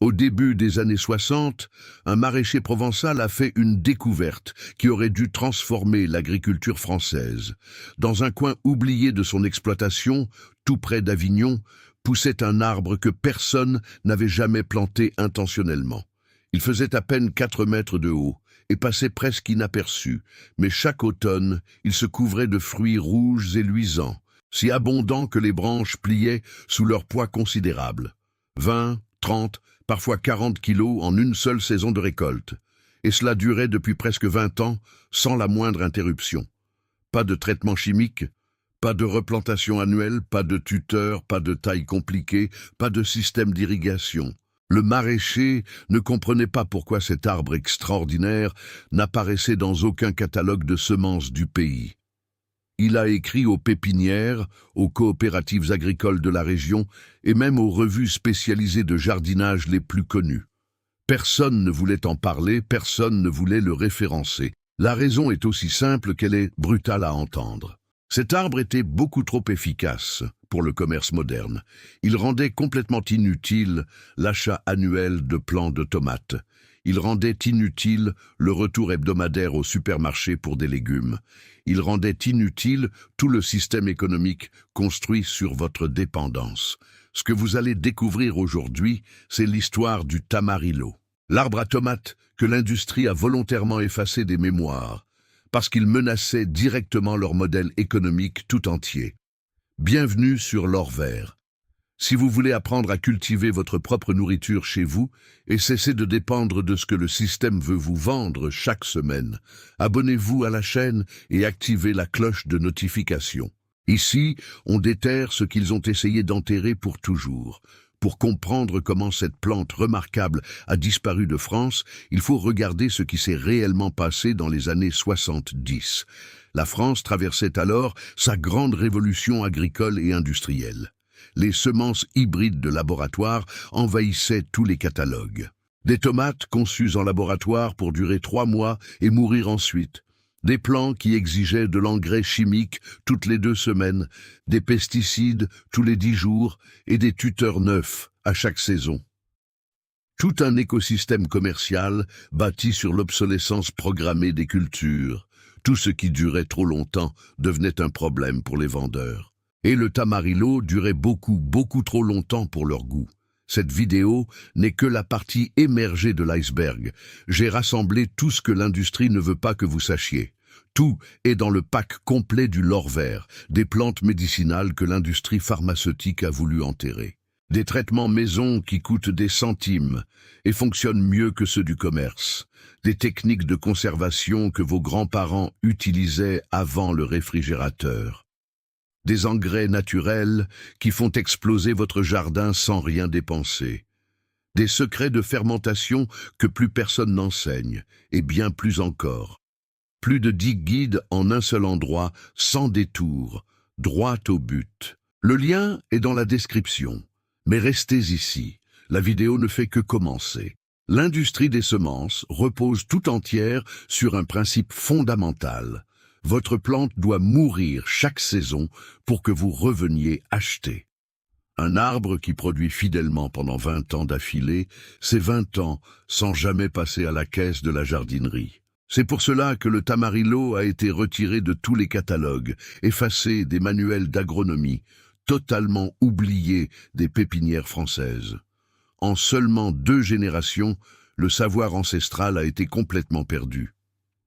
Au début des années 60, un maraîcher provençal a fait une découverte qui aurait dû transformer l'agriculture française. Dans un coin oublié de son exploitation, tout près d'Avignon, poussait un arbre que personne n'avait jamais planté intentionnellement. Il faisait à peine 4 mètres de haut et passait presque inaperçu, mais chaque automne, il se couvrait de fruits rouges et luisants, si abondants que les branches pliaient sous leur poids considérable. 20, 30, parfois 40 kilos en une seule saison de récolte. Et cela durait depuis presque 20 ans, sans la moindre interruption. Pas de traitement chimique, pas de replantation annuelle, pas de tuteur, pas de taille compliquée, pas de système d'irrigation. Le maraîcher ne comprenait pas pourquoi cet arbre extraordinaire n'apparaissait dans aucun catalogue de semences du pays. Il a écrit aux pépinières, aux coopératives agricoles de la région et même aux revues spécialisées de jardinage les plus connues. Personne ne voulait en parler, personne ne voulait le référencer. La raison est aussi simple qu'elle est brutale à entendre. Cet arbre était beaucoup trop efficace pour le commerce moderne. Il rendait complètement inutile l'achat annuel de plants de tomates. Il rendait inutile le retour hebdomadaire au supermarché pour des légumes. Il rendait inutile tout le système économique construit sur votre dépendance. Ce que vous allez découvrir aujourd'hui, c'est l'histoire du tamarillo. L'arbre à tomates que l'industrie a volontairement effacé des mémoires, parce qu'il menaçait directement leur modèle économique tout entier. Bienvenue sur l'or vert. Si vous voulez apprendre à cultiver votre propre nourriture chez vous et cesser de dépendre de ce que le système veut vous vendre chaque semaine, abonnez-vous à la chaîne et activez la cloche de notification. Ici, on déterre ce qu'ils ont essayé d'enterrer pour toujours. Pour comprendre comment cette plante remarquable a disparu de France, il faut regarder ce qui s'est réellement passé dans les années 70. La France traversait alors sa grande révolution agricole et industrielle. Les semences hybrides de laboratoire envahissaient tous les catalogues. Des tomates conçues en laboratoire pour durer 3 mois et mourir ensuite. Des plants qui exigeaient de l'engrais chimique toutes les 2 semaines, des pesticides tous les 10 jours et des tuteurs neufs à chaque saison. Tout un écosystème commercial bâti sur l'obsolescence programmée des cultures. Tout ce qui durait trop longtemps devenait un problème pour les vendeurs. Et le tamarillo durait beaucoup trop longtemps pour leur goût. Cette vidéo n'est que la partie émergée de l'iceberg. J'ai rassemblé tout ce que l'industrie ne veut pas que vous sachiez. Tout est dans le pack complet du lor vert, des plantes médicinales que l'industrie pharmaceutique a voulu enterrer. Des traitements maison qui coûtent des centimes et fonctionnent mieux que ceux du commerce. Des techniques de conservation que vos grands-parents utilisaient avant le réfrigérateur. Des engrais naturels qui font exploser votre jardin sans rien dépenser. Des secrets de fermentation que plus personne n'enseigne, et bien plus encore. Plus de 10 guides en un seul endroit, sans détour, droit au but. Le lien est dans la description. Mais restez ici, la vidéo ne fait que commencer. L'industrie des semences repose tout entière sur un principe fondamental. Votre plante doit mourir chaque saison pour que vous reveniez acheter. Un arbre qui produit fidèlement pendant 20 ans d'affilée, c'est 20 ans sans jamais passer à la caisse de la jardinerie. C'est pour cela que le tamarillo a été retiré de tous les catalogues, effacé des manuels d'agronomie, totalement oublié des pépinières françaises. En seulement 2 générations, le savoir ancestral a été complètement perdu.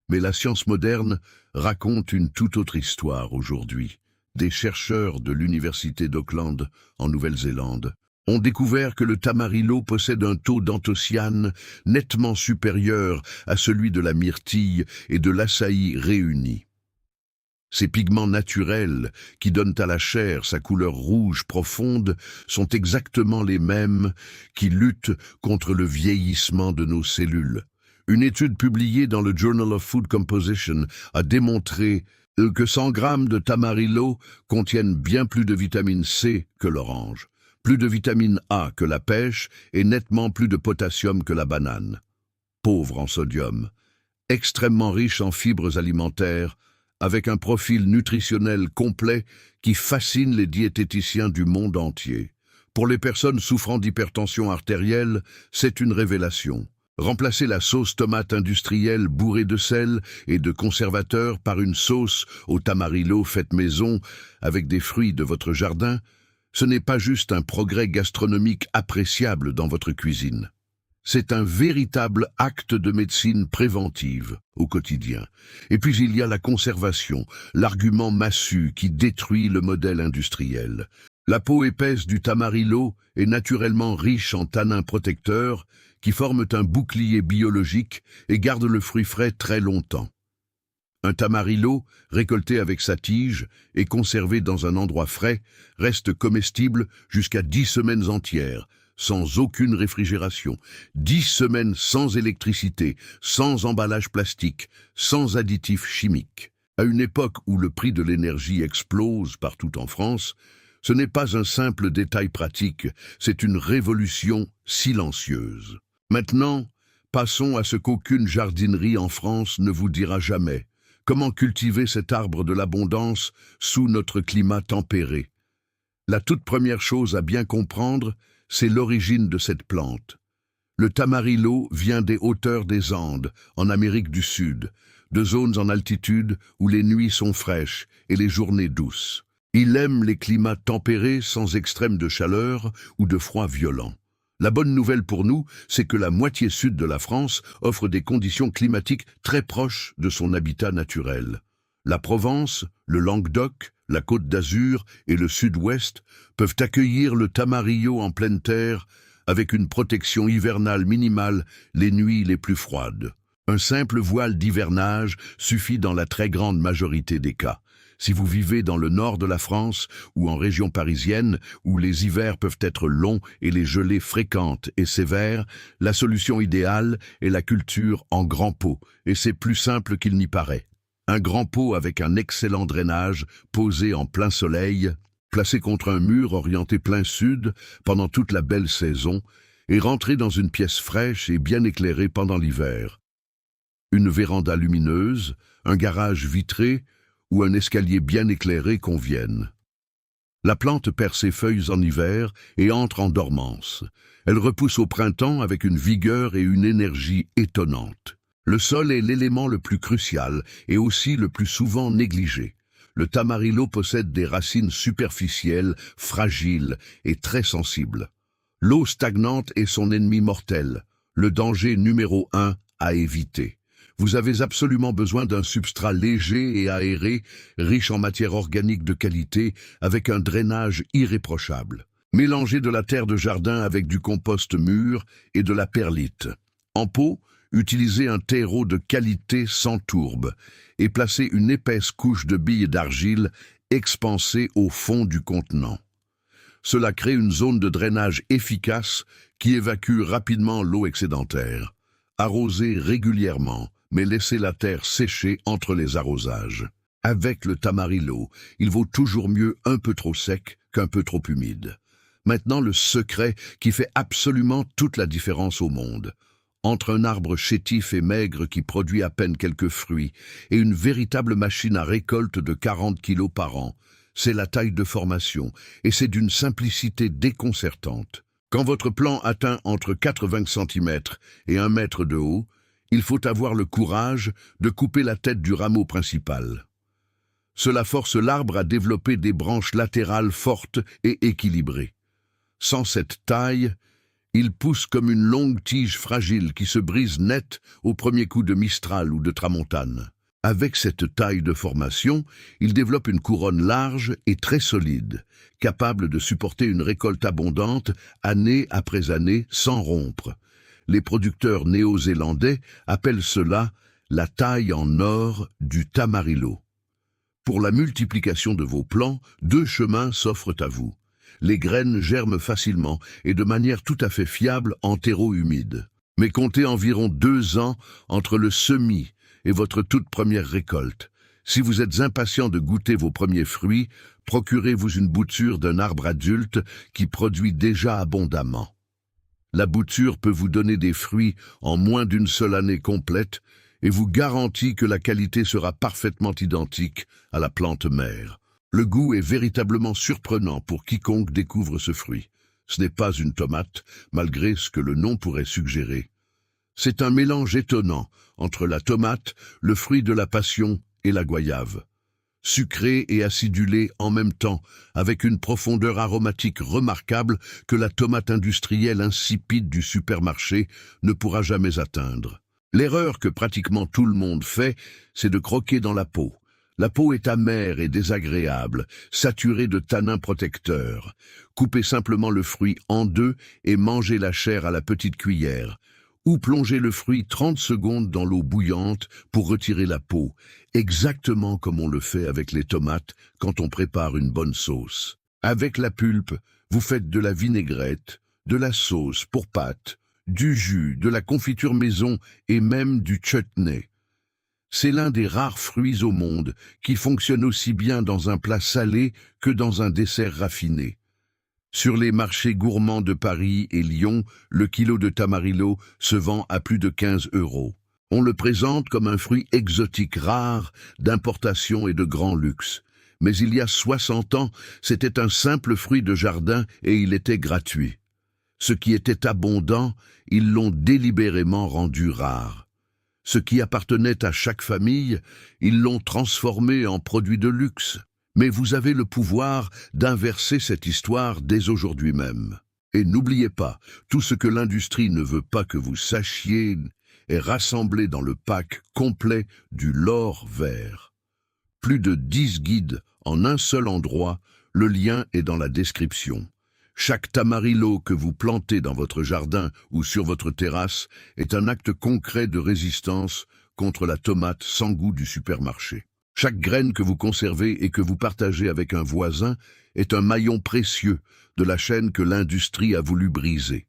Mais la science moderne raconte une toute autre histoire aujourd'hui. Des chercheurs de l'université d'Auckland, en Nouvelle-Zélande, ont découvert que le tamarillo possède un taux d'anthocyane nettement supérieur à celui de la myrtille et de l'açaï réunis. Ces pigments naturels, qui donnent à la chair sa couleur rouge profonde, sont exactement les mêmes qui luttent contre le vieillissement de nos cellules. Une étude publiée dans le Journal of Food Composition a démontré que 100 grammes de tamarillo contiennent bien plus de vitamine C que l'orange, plus de vitamine A que la pêche et nettement plus de potassium que la banane. Pauvre en sodium, extrêmement riche en fibres alimentaires, avec un profil nutritionnel complet qui fascine les diététiciens du monde entier. Pour les personnes souffrant d'hypertension artérielle, c'est une révélation. Remplacez la sauce tomate industrielle bourrée de sel et de conservateurs par une sauce au tamarillo faite maison avec des fruits de votre jardin. Ce n'est pas juste un progrès gastronomique appréciable dans votre cuisine. C'est un véritable acte de médecine préventive au quotidien. Et puis il y a la conservation, l'argument massu qui détruit le modèle industriel. La peau épaisse du tamarillo est naturellement riche en tanins protecteurs qui forment un bouclier biologique et gardent le fruit frais très longtemps. Un tamarillo, récolté avec sa tige et conservé dans un endroit frais, reste comestible jusqu'à 10 semaines entières, sans aucune réfrigération, 10 semaines sans électricité, sans emballage plastique, sans additifs chimiques. À une époque où le prix de l'énergie explose partout en France, ce n'est pas un simple détail pratique, c'est une révolution silencieuse. Maintenant, passons à ce qu'aucune jardinerie en France ne vous dira jamais. Comment cultiver cet arbre de l'abondance sous notre climat tempéré? La toute première chose à bien comprendre, c'est l'origine de cette plante. Le tamarillo vient des hauteurs des Andes, en Amérique du Sud, de zones en altitude où les nuits sont fraîches et les journées douces. Il aime les climats tempérés sans extrême de chaleur ou de froid violent. La bonne nouvelle pour nous, c'est que la moitié sud de la France offre des conditions climatiques très proches de son habitat naturel. La Provence, le Languedoc, la Côte d'Azur et le Sud-Ouest peuvent accueillir le tamarillo en pleine terre avec une protection hivernale minimale les nuits les plus froides. Un simple voile d'hivernage suffit dans la très grande majorité des cas. Si vous vivez dans le nord de la France ou en région parisienne, où les hivers peuvent être longs et les gelées fréquentes et sévères, la solution idéale est la culture en grand pot, et c'est plus simple qu'il n'y paraît. Un grand pot avec un excellent drainage, posé en plein soleil, placé contre un mur orienté plein sud pendant toute la belle saison, et rentré dans une pièce fraîche et bien éclairée pendant l'hiver. Une véranda lumineuse, un garage vitré, ou un escalier bien éclairé conviennent. La plante perd ses feuilles en hiver et entre en dormance. Elle repousse au printemps avec une vigueur et une énergie étonnantes. Le sol est l'élément le plus crucial et aussi le plus souvent négligé. Le tamarillo possède des racines superficielles, fragiles et très sensibles. L'eau stagnante est son ennemi mortel, le danger numéro 1 à éviter. Vous avez absolument besoin d'un substrat léger et aéré, riche en matière organique de qualité, avec un drainage irréprochable. Mélangez de la terre de jardin avec du compost mûr et de la perlite. En pot, utilisez un terreau de qualité sans tourbe et placez une épaisse couche de billes d'argile expansée au fond du contenant. Cela crée une zone de drainage efficace qui évacue rapidement l'eau excédentaire. Arrosez régulièrement, mais laissez la terre sécher entre les arrosages. Avec le tamarillo, il vaut toujours mieux un peu trop sec qu'un peu trop humide. Maintenant, le secret qui fait absolument toute la différence au monde. Entre un arbre chétif et maigre qui produit à peine quelques fruits et une véritable machine à récolte de 40 kilos par an, c'est la taille de formation et c'est d'une simplicité déconcertante. Quand votre plant atteint entre 80 cm et 1 mètre de haut, il faut avoir le courage de couper la tête du rameau principal. Cela force l'arbre à développer des branches latérales fortes et équilibrées. Sans cette taille, il pousse comme une longue tige fragile qui se brise net au premier coup de Mistral ou de Tramontane. Avec cette taille de formation, il développe une couronne large et très solide, capable de supporter une récolte abondante année après année sans rompre. Les producteurs néo-zélandais appellent cela la taille en or du tamarillo. Pour la multiplication de vos plants, 2 chemins s'offrent à vous. Les graines germent facilement et de manière tout à fait fiable en terreau humide. Mais comptez environ 2 ans entre le semis et votre toute première récolte. Si vous êtes impatient de goûter vos premiers fruits, procurez-vous une bouture d'un arbre adulte qui produit déjà abondamment. La bouture peut vous donner des fruits en moins d'une seule année complète et vous garantit que la qualité sera parfaitement identique à la plante mère. Le goût est véritablement surprenant pour quiconque découvre ce fruit. Ce n'est pas une tomate, malgré ce que le nom pourrait suggérer. C'est un mélange étonnant entre la tomate, le fruit de la passion et la goyave. Sucré et acidulé en même temps, avec une profondeur aromatique remarquable que la tomate industrielle insipide du supermarché ne pourra jamais atteindre. L'erreur que pratiquement tout le monde fait, c'est de croquer dans la peau. La peau est amère et désagréable, saturée de tanins protecteurs. Coupez simplement le fruit en deux et mangez la chair à la petite cuillère. Ou plongez le fruit 30 secondes dans l'eau bouillante pour retirer la peau, exactement comme on le fait avec les tomates quand on prépare une bonne sauce. Avec la pulpe, vous faites de la vinaigrette, de la sauce pour pâtes, du jus, de la confiture maison et même du chutney. C'est l'un des rares fruits au monde qui fonctionne aussi bien dans un plat salé que dans un dessert raffiné. Sur les marchés gourmands de Paris et Lyon, le kilo de tamarillo se vend à plus de 15 €. On le présente comme un fruit exotique rare, d'importation et de grand luxe. Mais il y a 60 ans, c'était un simple fruit de jardin et il était gratuit. Ce qui était abondant, ils l'ont délibérément rendu rare. Ce qui appartenait à chaque famille, ils l'ont transformé en produit de luxe. Mais vous avez le pouvoir d'inverser cette histoire dès aujourd'hui même. Et n'oubliez pas, tout ce que l'industrie ne veut pas que vous sachiez est rassemblé dans le pack complet du L'Or Vert. Plus de 10 guides en un seul endroit, le lien est dans la description. Chaque tamarillo que vous plantez dans votre jardin ou sur votre terrasse est un acte concret de résistance contre la tomate sans goût du supermarché. Chaque graine que vous conservez et que vous partagez avec un voisin est un maillon précieux de la chaîne que l'industrie a voulu briser.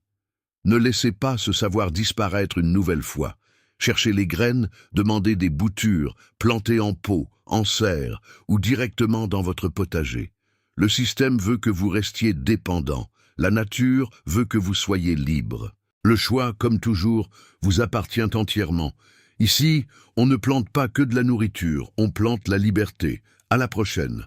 Ne laissez pas ce savoir disparaître une nouvelle fois. Cherchez les graines, demandez des boutures, plantez en pot, en serre ou directement dans votre potager. Le système veut que vous restiez dépendant. La nature veut que vous soyez libre. Le choix, comme toujours, vous appartient entièrement. Ici, on ne plante pas que de la nourriture, on plante la liberté. À la prochaine.